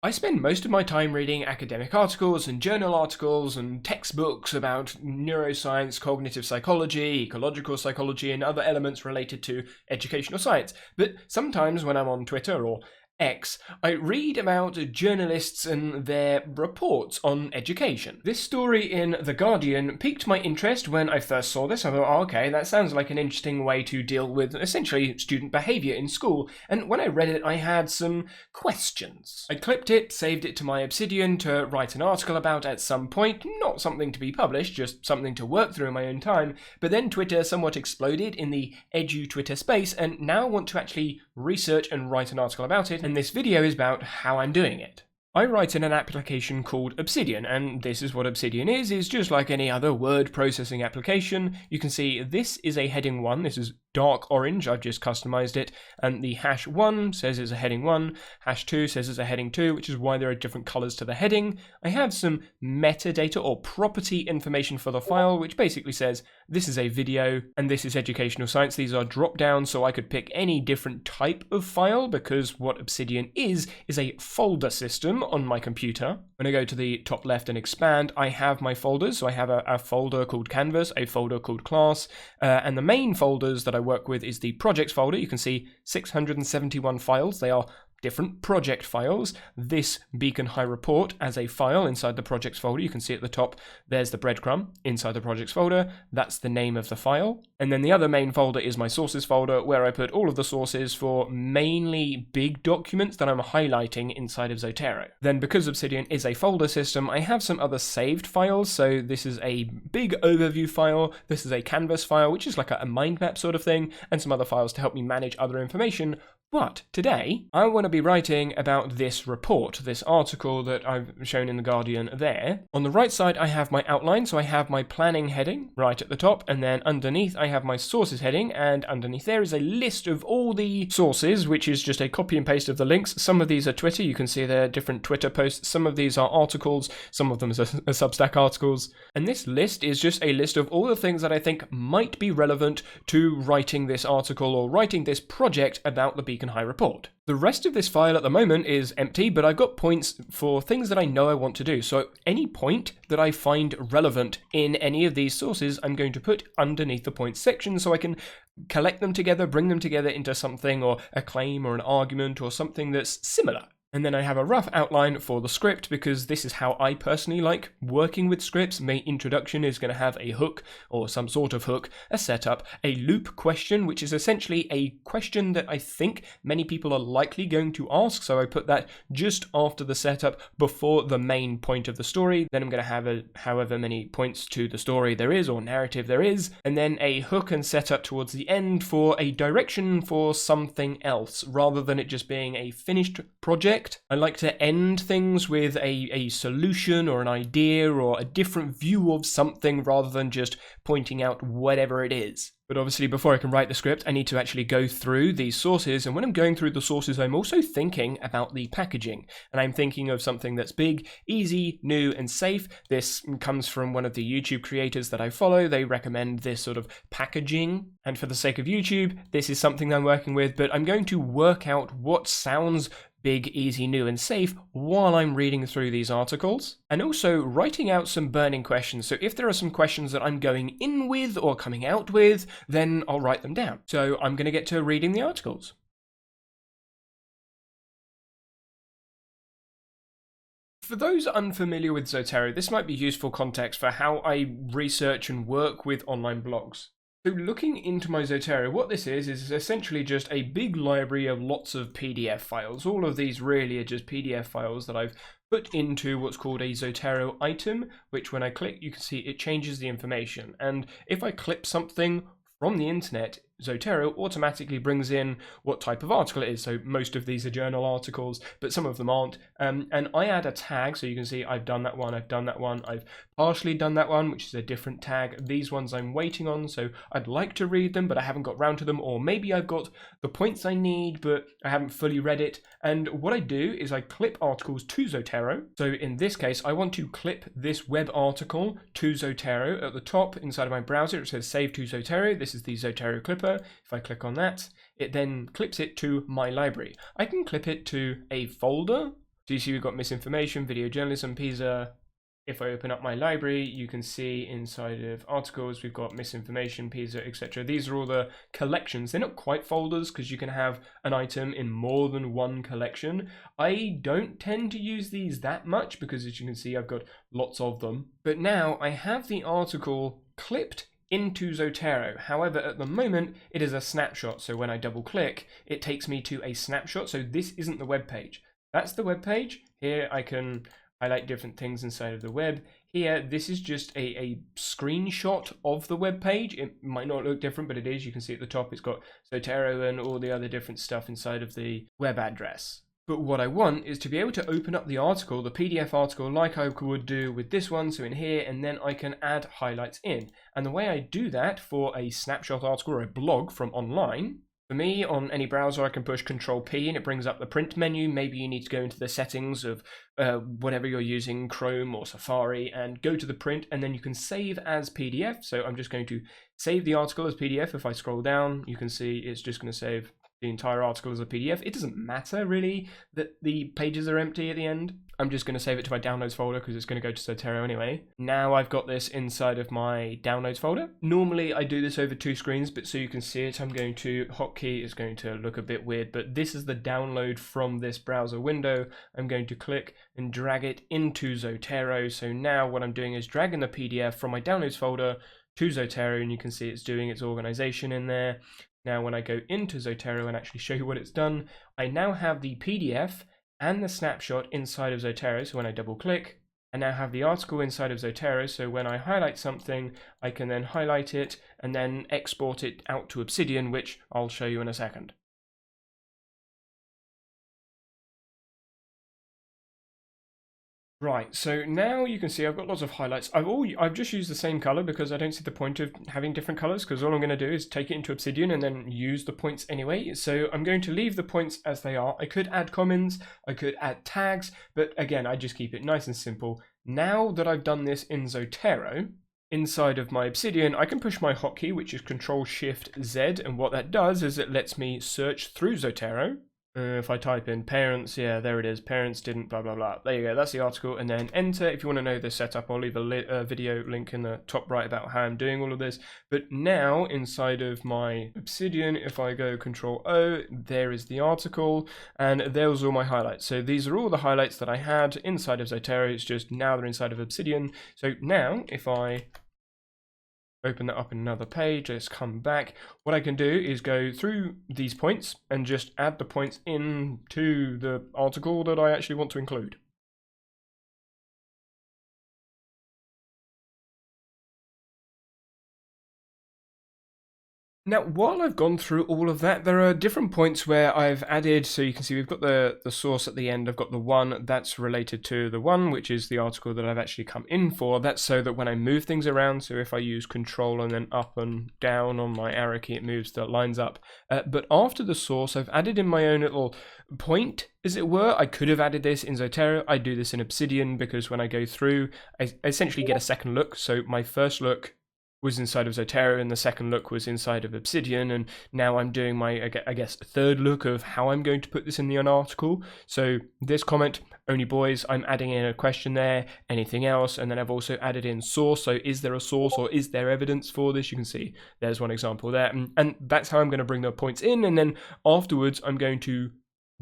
I spend most of my time reading academic articles and journal articles and textbooks about neuroscience, cognitive psychology, ecological psychology, and other elements related to educational science. But sometimes when I'm on Twitter or X, I read about journalists and their reports on education. This story in The Guardian piqued my interest when I first saw this. I thought, oh, okay, that sounds like an interesting way to deal with essentially student behaviour in school. And when I read it, I had some questions. I clipped it, saved it to my Obsidian to write an article about at some point, not something to be published, just something to work through in my own time. But then Twitter somewhat exploded in the edu-Twitter space, and now I want to actually research and write an article about it. And this video is about how I'm doing it. I write in an application called Obsidian, and this is what Obsidian is just like any other word processing application. You can see this is a heading 1, this is dark orange, I've just customized it, and the #1 says it's a heading 1, #2 says it's a heading 2, which is why there are different colors to the heading. I have some metadata or property information for the file, which basically says this is a video and this is educational science. These are drop downs, so I could pick any different type of file, because what Obsidian is a folder system on my computer. When I go to the top left and expand, I have my folders. So I have a folder called Canvas, a folder called Class, and the main folders that I work with is the projects folder. You can see 671 files. They are different project files. This Beacon High report as a file inside the projects folder. You can see at the top, there's the breadcrumb inside the projects folder. That's the name of the file. And then the other main folder is my sources folder, where I put all of the sources for mainly big documents that I'm highlighting inside of Zotero. Then because Obsidian is a folder system, I have some other saved files. So this is a big overview file. This is a Canvas file, which is like a mind map sort of thing, and some other files to help me manage other information. But today, I want to be writing about this report, this article that I've shown in The Guardian there. On the right side, I have my outline, so I have my planning heading right at the top, and then underneath I have my sources heading, and underneath there is a list of all the sources, which is just a copy and paste of the links. Some of these are Twitter, you can see there are different Twitter posts, some of these are articles, some of them are Substack articles, and this list is just a list of all the things that I think might be relevant to writing this article or writing this project about the Beacon High report. The rest of this file at the moment is empty, but I've got points for things that I know I want to do. So any point that I find relevant in any of these sources, I'm going to put underneath the points section so I can collect them together, bring them together into something, or a claim or an argument or something that's similar. And then I have a rough outline for the script, because this is how I personally like working with scripts. My introduction is going to have a hook, or some sort of hook, a setup, a loop question, which is essentially a question that I think many people are likely going to ask. So I put that just after the setup, before the main point of the story. Then I'm going to have however many points to the story there is, or narrative there is, and then a hook and setup towards the end for a direction for something else, rather than it just being a finished project. I like to end things with a solution or an idea or a different view of something, rather than just pointing out whatever it is. But obviously, before I can write the script, I need to actually go through these sources. And when I'm going through the sources, I'm also thinking about the packaging. And I'm thinking of something that's big, easy, new, and safe. This comes from one of the YouTube creators that I follow. They recommend this sort of packaging. And for the sake of YouTube, this is something I'm working with. But I'm going to work out what sounds big, easy, new, and safe while I'm reading through these articles, and also writing out some burning questions. So if there are some questions that I'm going in with or coming out with, then I'll write them down. So I'm going to get to reading the articles. For those unfamiliar with Zotero, this might be useful context for how I research and work with online blogs. So looking into my Zotero, what this is essentially just a big library of lots of PDF files. All of these really are just PDF files that I've put into what's called a Zotero item, which when I click, you can see it changes the information. And if I clip something from the internet, Zotero automatically brings in what type of article it is. So most of these are journal articles, but some of them aren't. And I add a tag, so you can see I've done that one, I've done that one, I've partially done that one, which is a different tag. These ones I'm waiting on, so I'd like to read them, but I haven't got round to them, or maybe I've got the points I need, but I haven't fully read it. And what I do is I clip articles to Zotero. So in this case, I want to clip this web article to Zotero. At the top inside of my browser, it says Save to Zotero. This is the Zotero clipper. If I click on that, it then clips it to my library. I can clip it to a folder, So you see we've got misinformation, video journalism, PISA. If I open up my library, you can see inside of articles, we've got misinformation, PISA, etc. These are all the collections. They're not quite folders because you can have an item in more than one collection. I don't tend to use these that much because, as you can see, I've got lots of them. But now I have the article clipped into Zotero. However, at the moment, it is a snapshot. So when I double click, it takes me to a snapshot. So this isn't the web page. That's the web page. Here I can highlight different things inside of the web. Here, this is just a screenshot of the web page. It might not look different, but it is. You can see at the top, it's got Zotero and all the other different stuff inside of the web address. But what I want is to be able to open up the article, the PDF article, like I would do with this one, so in here, and then I can add highlights in. And the way I do that for a snapshot article or a blog from online, for me, on any browser, I can push Control P and it brings up the print menu. Maybe you need to go into the settings of whatever you're using, Chrome or Safari, and go to the print, and then you can save as PDF. So I'm just going to save the article as PDF. If I scroll down, you can see it's just going to save the entire article as a PDF. It doesn't matter really that the pages are empty at the end. I'm just going to save it to my downloads folder because it's going to go to Zotero anyway. Now I've got this inside of my downloads folder. Normally I do this over two screens, but so you can see it, I'm going to hotkey. It's going to look a bit weird, but this is the download from this browser window. I'm going to click and drag it into Zotero. So now what I'm doing is dragging the PDF from my downloads folder to Zotero, and you can see it's doing its organization in there. Now when I go into Zotero and actually show you what it's done, I now have the PDF and the snapshot inside of Zotero. So when I double click, I now have the article inside of Zotero. So when I highlight something, I can then highlight it and then export it out to Obsidian, which I'll show you in a second. Right, so now you can see I've got lots of highlights. I've just used the same color because I don't see the point of having different colors, because all I'm going to do is take it into Obsidian and then use the points anyway. So I'm going to leave the points as they are. I could add comments, I could add tags, but again, I just keep it nice and simple. Now that I've done this in Zotero, inside of my Obsidian, I can push my hotkey, which is Control-Shift-Z, and what that does is it lets me search through Zotero. If I type in parents, yeah, there it is. Parents didn't blah, blah, blah. There you go. That's the article. And then enter. If you want to know the setup, I'll leave a video link in the top right about how I'm doing all of this. But now inside of my Obsidian, if I go Control O, there is the article. And there's all my highlights. So these are all the highlights that I had inside of Zotero. It's just now they're inside of Obsidian. So now if I open that up in another page, let's come back. What I can do is go through these points and just add the points into the article that I actually want to include. Now, while I've gone through all of that, there are different points where I've added, so you can see we've got the source at the end. I've got the one that's related to the one, which is the article that I've actually come in for. That's so that when I move things around, so if I use Control and then up and down on my arrow key, it moves the lines up. But after the source, I've added in my own little point, as it were. I could have added this in Zotero. I do this in Obsidian because when I go through, I essentially get a second look. So my first look was inside of Zotero and the second look was inside of Obsidian, and now I'm doing my, I guess, third look of how I'm going to put this in the article. So this comment, only boys, I'm adding in a question there, anything else, and then I've also added in source. So is there a source or is there evidence for this? You can see there's one example there, and that's how I'm going to bring the points in, and then afterwards I'm going to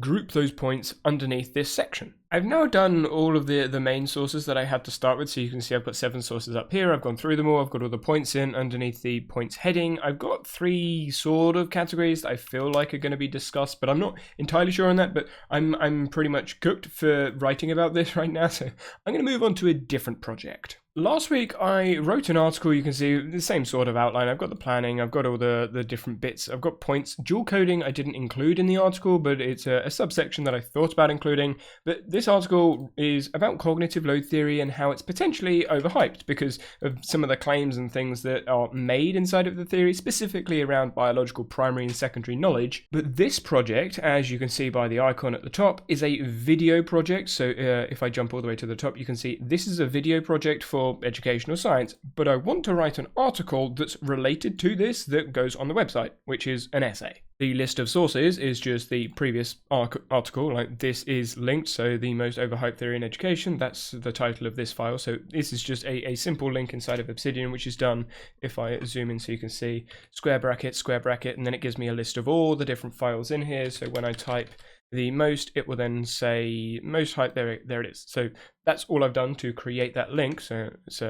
group those points underneath this section. I've now done all of the main sources that I had to start with, so you can see I've got 7 sources up here. I've gone through them all. I've got all the points in underneath the points heading. I've got 3 sort of categories that I feel like are going to be discussed, but I'm not entirely sure on that. But I'm pretty much cooked for writing about this right now, so I'm going to move on to a different project. Last week I wrote an article. You can see the same sort of outline. I've got the planning, I've got all the different bits, I've got points. Dual coding I didn't include in the article, but it's a subsection that I thought about including. But this article is about cognitive load theory and how it's potentially overhyped because of some of the claims and things that are made inside of the theory, specifically around biological primary and secondary knowledge. But this project, as you can see by the icon at the top, is a video project. So if I jump all the way to the top, you can see this is a video project for educational science, but I want to write an article that's related to this that goes on the website, which is an essay. The list of sources is just the previous article, like this is linked, so the most overhyped theory in education, that's the title of this file. So this is just a simple link inside of Obsidian, which is done, if I zoom in so you can see, square bracket, and then it gives me a list of all the different files in here. So when I type the most, it will then say most hype, there it is. So that's all I've done to create that link. So let's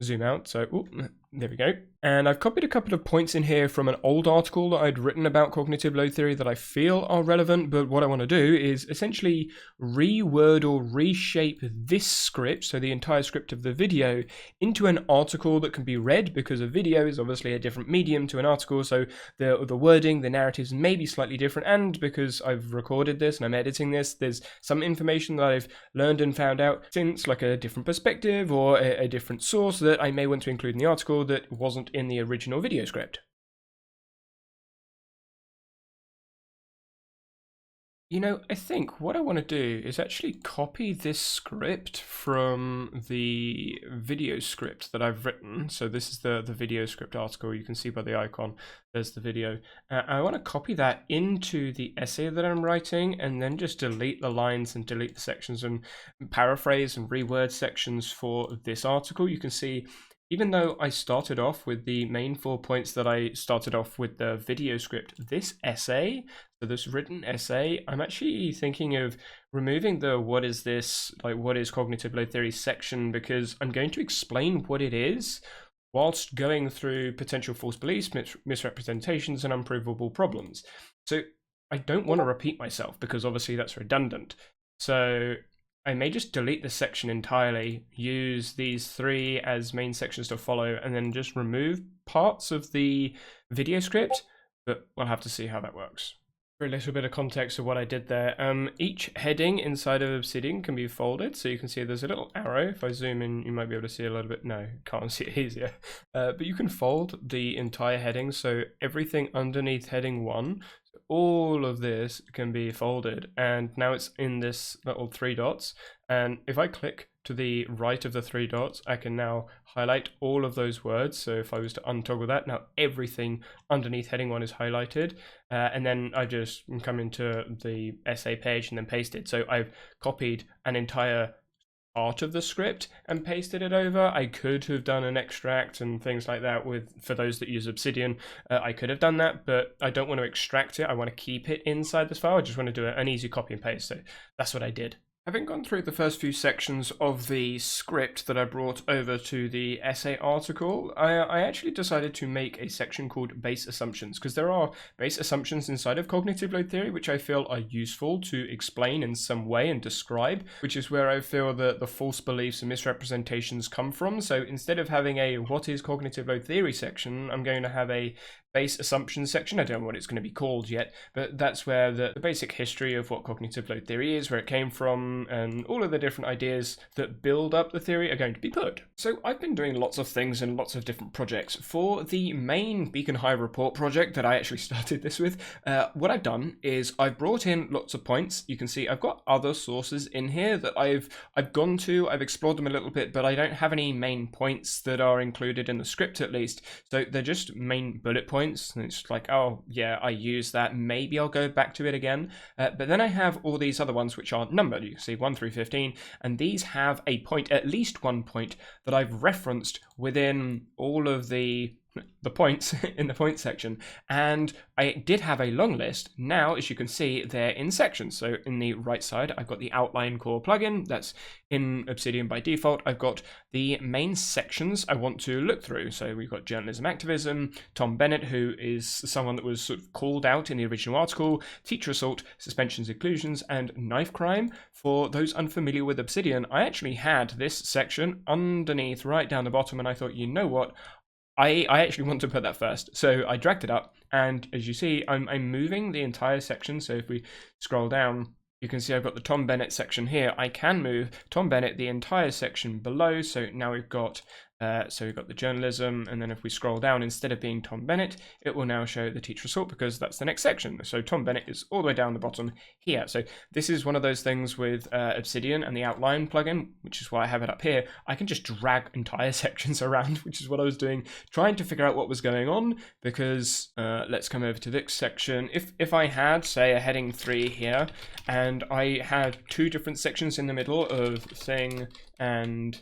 zoom out, so there we go. And I've copied a couple of points in here from an old article that I'd written about cognitive load theory that I feel are relevant, but what I want to do is essentially reword or reshape this script, so the entire script of the video, into an article that can be read, because a video is obviously a different medium to an article, so the wording, the narratives may be slightly different, and because I've recorded this and I'm editing this, there's some information that I've learned and found out since, like a different perspective or a different source that I may want to include in the article that wasn't in the original video script. You know, I think what I want to do is actually copy this script from the video script that I've written. So this is the video script article. You can see by the icon, there's the video. I want to copy that into the essay that I'm writing and then just delete the lines and delete the sections and paraphrase and reword sections for this article. You can see, even though I started off with the main 4 points that I started off with the video script, this essay, so this written essay, I'm actually thinking of removing the what is this, like what is cognitive load theory section, because I'm going to explain what it is whilst going through potential false beliefs, misrepresentations, and unprovable problems. So I don't want to repeat myself because obviously that's redundant. So I may just delete this section entirely, use these 3 as main sections to follow, and then just remove parts of the video script, but we'll have to see how that works. For a little bit of context of what I did there, each heading inside of Obsidian can be folded, so you can see there's a little arrow. If I zoom in, you might be able to see a little bit. No, can't see it easier. But you can fold the entire heading, so everything underneath heading 1, all of this can be folded, and now it's in this little 3 dots, and if I click to the right of the 3 dots, I can now highlight all of those words. So if I was to untoggle that, now everything underneath heading 1 is highlighted, and then I just come into the essay page and then paste it. So I've copied an entire part of the script and pasted it over. I could have done an extract and things like that for those that use Obsidian. I could have done that, but I don't want to extract it. I want to keep it inside this file. I just want to do an easy copy and paste. So that's what I did. Having gone through the first few sections of the script that I brought over to the essay article, I actually decided to make a section called base assumptions, because there are base assumptions inside of cognitive load theory which I feel are useful to explain in some way and describe, which is where I feel that the false beliefs and misrepresentations come from. So instead of having a what is cognitive load theory section, I'm going to have a base assumptions section. I don't know what it's going to be called yet, but that's where the basic history of what cognitive load theory is, where it came from, and all of the different ideas that build up the theory are going to be put. So I've been doing lots of things and lots of different projects. For the main Beacon High report project that I actually started this with, what I've done is I've brought in lots of points. You can see I've got other sources in here that I've gone to, I've explored them a little bit, but I don't have any main points that are included in the script at least. So they're just main bullet points. And it's like, oh yeah, I use that, maybe I'll go back to it again, but then I have all these other ones which are numbered. You can see 1 through 15, and these have a point, at least one point, that I've referenced within all of the points in the point section. And I did have a long list. Now, as you can see, they're in sections. So in the right side, I've got the outline core plugin that's in Obsidian by default. I've got the main sections I want to look through. So we've got journalism, activism, Tom Bennett, who is someone that was sort of called out in the original article, teacher assault, suspensions, inclusions, and knife crime. For those unfamiliar with Obsidian, I actually had this section underneath right down the bottom, and I thought, you know what? I actually want to put that first. So I dragged it up, and as you see, I'm moving the entire section. So if we scroll down, you can see I've got the Tom Bennett section here. I can move Tom Bennett the entire section below. So now we've got So we've got the journalism, and then if we scroll down, instead of being Tom Bennett, it will now show the teacher result because that's the next section. So Tom Bennett is all the way down the bottom here. So this is one of those things with Obsidian and the outline plugin, which is why I have it up here. I can just drag entire sections around, which is what I was doing, trying to figure out what was going on, because let's come over to this section. If I had, say, a heading 3 here, and I had 2 different sections in the middle of thing and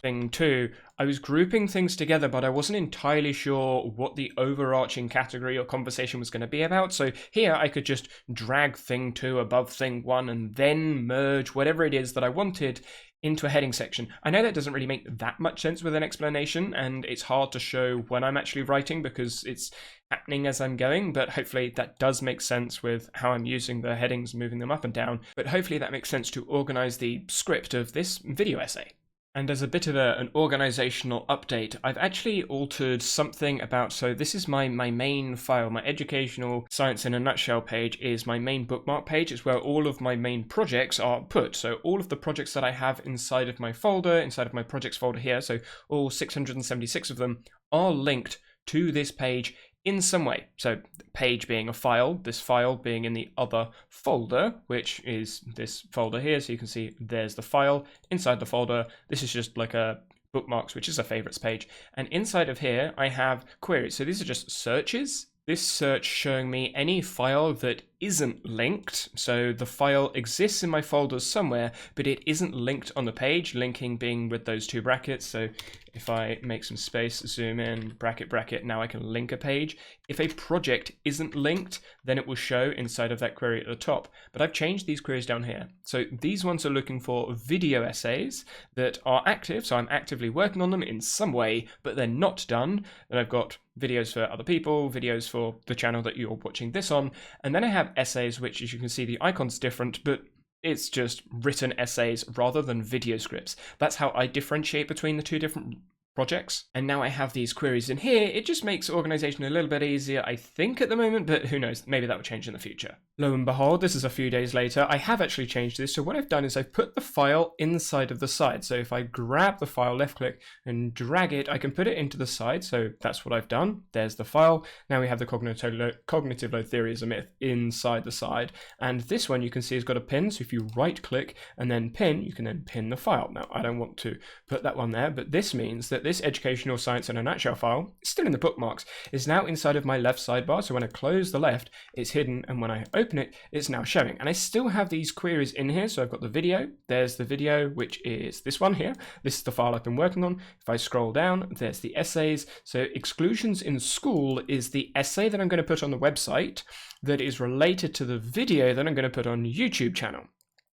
thing 2, I was grouping things together, but I wasn't entirely sure what the overarching category or conversation was going to be about. So here I could just drag thing 2 above thing 1 and then merge whatever it is that I wanted into a heading section. I know that doesn't really make that much sense with an explanation, and it's hard to show when I'm actually writing because it's happening as I'm going, but hopefully that does make sense with how I'm using the headings, moving them up and down. But hopefully that makes sense to organize the script of this video essay. And as a bit of an organizational update, I've actually altered something about, so this is my main file, my educational science in a nutshell page is my main bookmark page. It's where all of my main projects are put. So all of the projects that I have inside of my folder, inside of my projects folder here, so all 676 of them are linked to this page in some way. So page being a file, this file being in the other folder, which is this folder here. So you can see there's the file inside the folder. This is just like a bookmarks, which is a favorites page. And inside of here, I have queries. So these are just searches. This search showing me any file that isn't linked. So the file exists in my folders somewhere, but it isn't linked on the page, linking being with those 2 brackets. So if I make some space, zoom in, bracket, bracket, now I can link a page. If a project isn't linked, then it will show inside of that query at the top. But I've changed these queries down here. So these ones are looking for video essays that are active. So I'm actively working on them in some way, but they're not done. Then I've got videos for other people, videos for the channel that you're watching this on. And then I have essays, which, as you can see, the icon's different, but it's just written essays rather than video scripts. That's how I differentiate between the 2 different projects. And now I have these queries in here. It just makes organization a little bit easier, I think, at the moment, but who knows, maybe that will change in the future. Lo and behold, this is a few days later. I have actually changed this. So what I've done is I've put the file inside of the side. So if I grab the file, left click and drag it, I can put it into the side. So that's what I've done. There's the file. Now we have the cognitive load theory is a myth inside the side. And this one you can see has got a pin. So if you right click and then pin, you can then pin the file. Now I don't want to put that one there, but this means that this educational science in a nutshell file is still in the bookmarks. It's now inside of my left sidebar. So when I close the left, it's hidden. And when I open it, it's now showing. And I still have these queries in here. So I've got the video. There's the video, which is this one here. This is the file I've been working on. If I scroll down, there's the essays. So exclusions in school is the essay that I'm going to put on the website that is related to the video that I'm going to put on YouTube channel.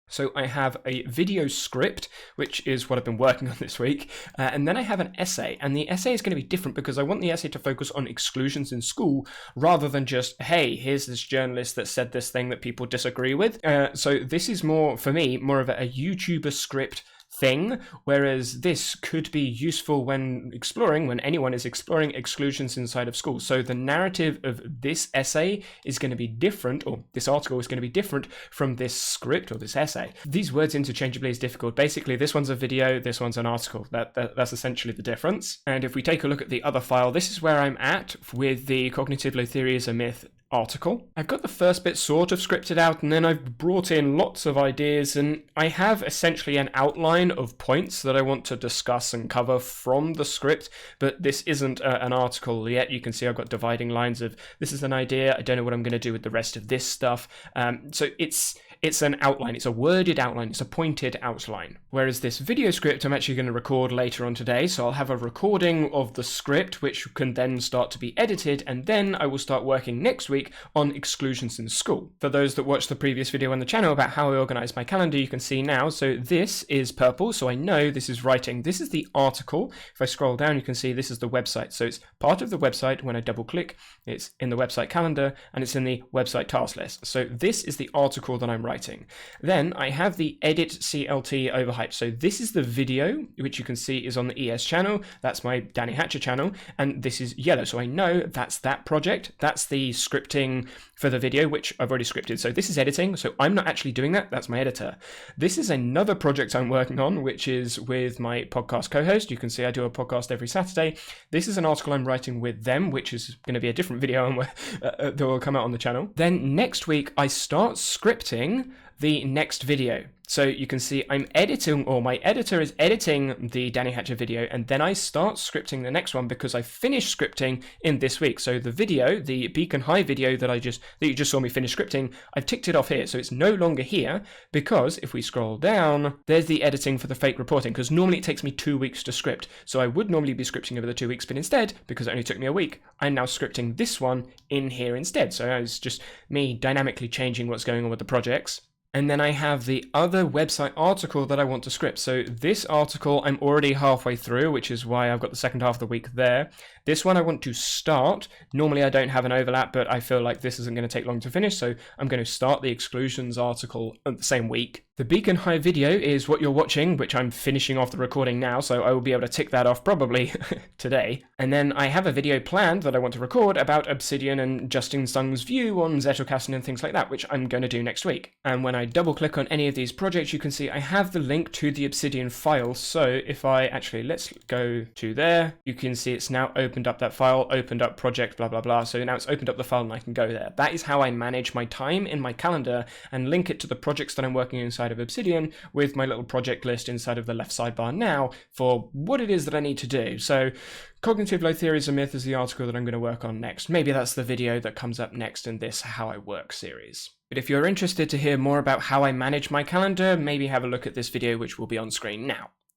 So I have a video script, which is what I've been working on this week, and then I have an essay, and the essay is going to be different because I want the essay to focus on exclusions in school rather than just, hey, here's this journalist that said this thing that people disagree with. So this is more, for me, more of a YouTuber script thing, whereas this could be useful when anyone is exploring exclusions inside of schools. So the narrative of this essay is going to be different, or this article is going to be different from this script or this essay. These words interchangeably is difficult. Basically, this one's a video, this one's an article. That's essentially the difference. And if we take a look at the other file, this is where I'm at with the cognitive load theory is a myth article. I've got the first bit sort of scripted out, and then I've brought in lots of ideas, and I have essentially an outline of points that I want to discuss and cover from the script, but this isn't an article yet. You can see I've got dividing lines of this is an idea, I don't know what I'm going to do with the rest of this stuff. So it's an outline, it's a worded outline, it's a pointed outline. Whereas this video script I'm actually going to record later on today, so I'll have a recording of the script which can then start to be edited, and then I will start working next week on exclusions in school. For those that watched the previous video on the channel about how I organize my calendar, you can see now, so this is purple, so I know this is writing. This is the article. If I scroll down, you can see this is the website. So it's part of the website. When I double click, it's in the website calendar and it's in the website task list. So this is the article that I'm writing. Then I have the edit CLT overhyped. So this is the video, which you can see is on the ES channel. That's my Danny Hatcher channel. And this is yellow. So I know that's that project. That's the scripting for the video, which I've already scripted. So this is editing, so I'm not actually doing that. That's my editor. This is another project I'm working on, which is with my podcast co-host. You can see I do a podcast every Saturday. This is an article I'm writing with them, which is going to be a different video that will come out on the channel. Then next week, I start scripting the next video. So you can see I'm editing, or my editor is editing the Danny Hatcher video, and then I start scripting the next one because I finished scripting in this week. So the video, the Beacon High video that you just saw me finish scripting, I've ticked it off here. So it's no longer here because if we scroll down, there's the editing for the fake reporting, because normally it takes me 2 weeks to script. So I would normally be scripting over the 2 weeks, but instead, because it only took me a week, I'm now scripting this one in here instead. So it's just me dynamically changing what's going on with the projects. And then I have the other website article that I want to script. So this article I'm already halfway through, which is why I've got the second half of the week there. This one I want to start. Normally I don't have an overlap, but I feel like this isn't going to take long to finish. So I'm going to start the exclusions article the same week. The Beacon High video is what you're watching, which I'm finishing off the recording now. So I will be able to tick that off probably today. And then I have a video planned that I want to record about Obsidian and Justin Sung's view on Zettelkasten and things like that, which I'm going to do next week. And when I double click on any of these projects, you can see I have the link to the Obsidian file. So if I actually, let's go to there, you can see it's now opened up that file, opened up project, blah, blah, blah. So now it's opened up the file and I can go there. That is how I manage my time in my calendar and link it to the projects that I'm working inside of Obsidian with my little project list inside of the left sidebar now for what it is that I need to do. So Cognitive Load Theory is a Myth is the article that I'm going to work on next. Maybe that's the video that comes up next in this How I Work series. But if you're interested to hear more about how I manage my calendar, maybe have a look at this video, which will be on screen now.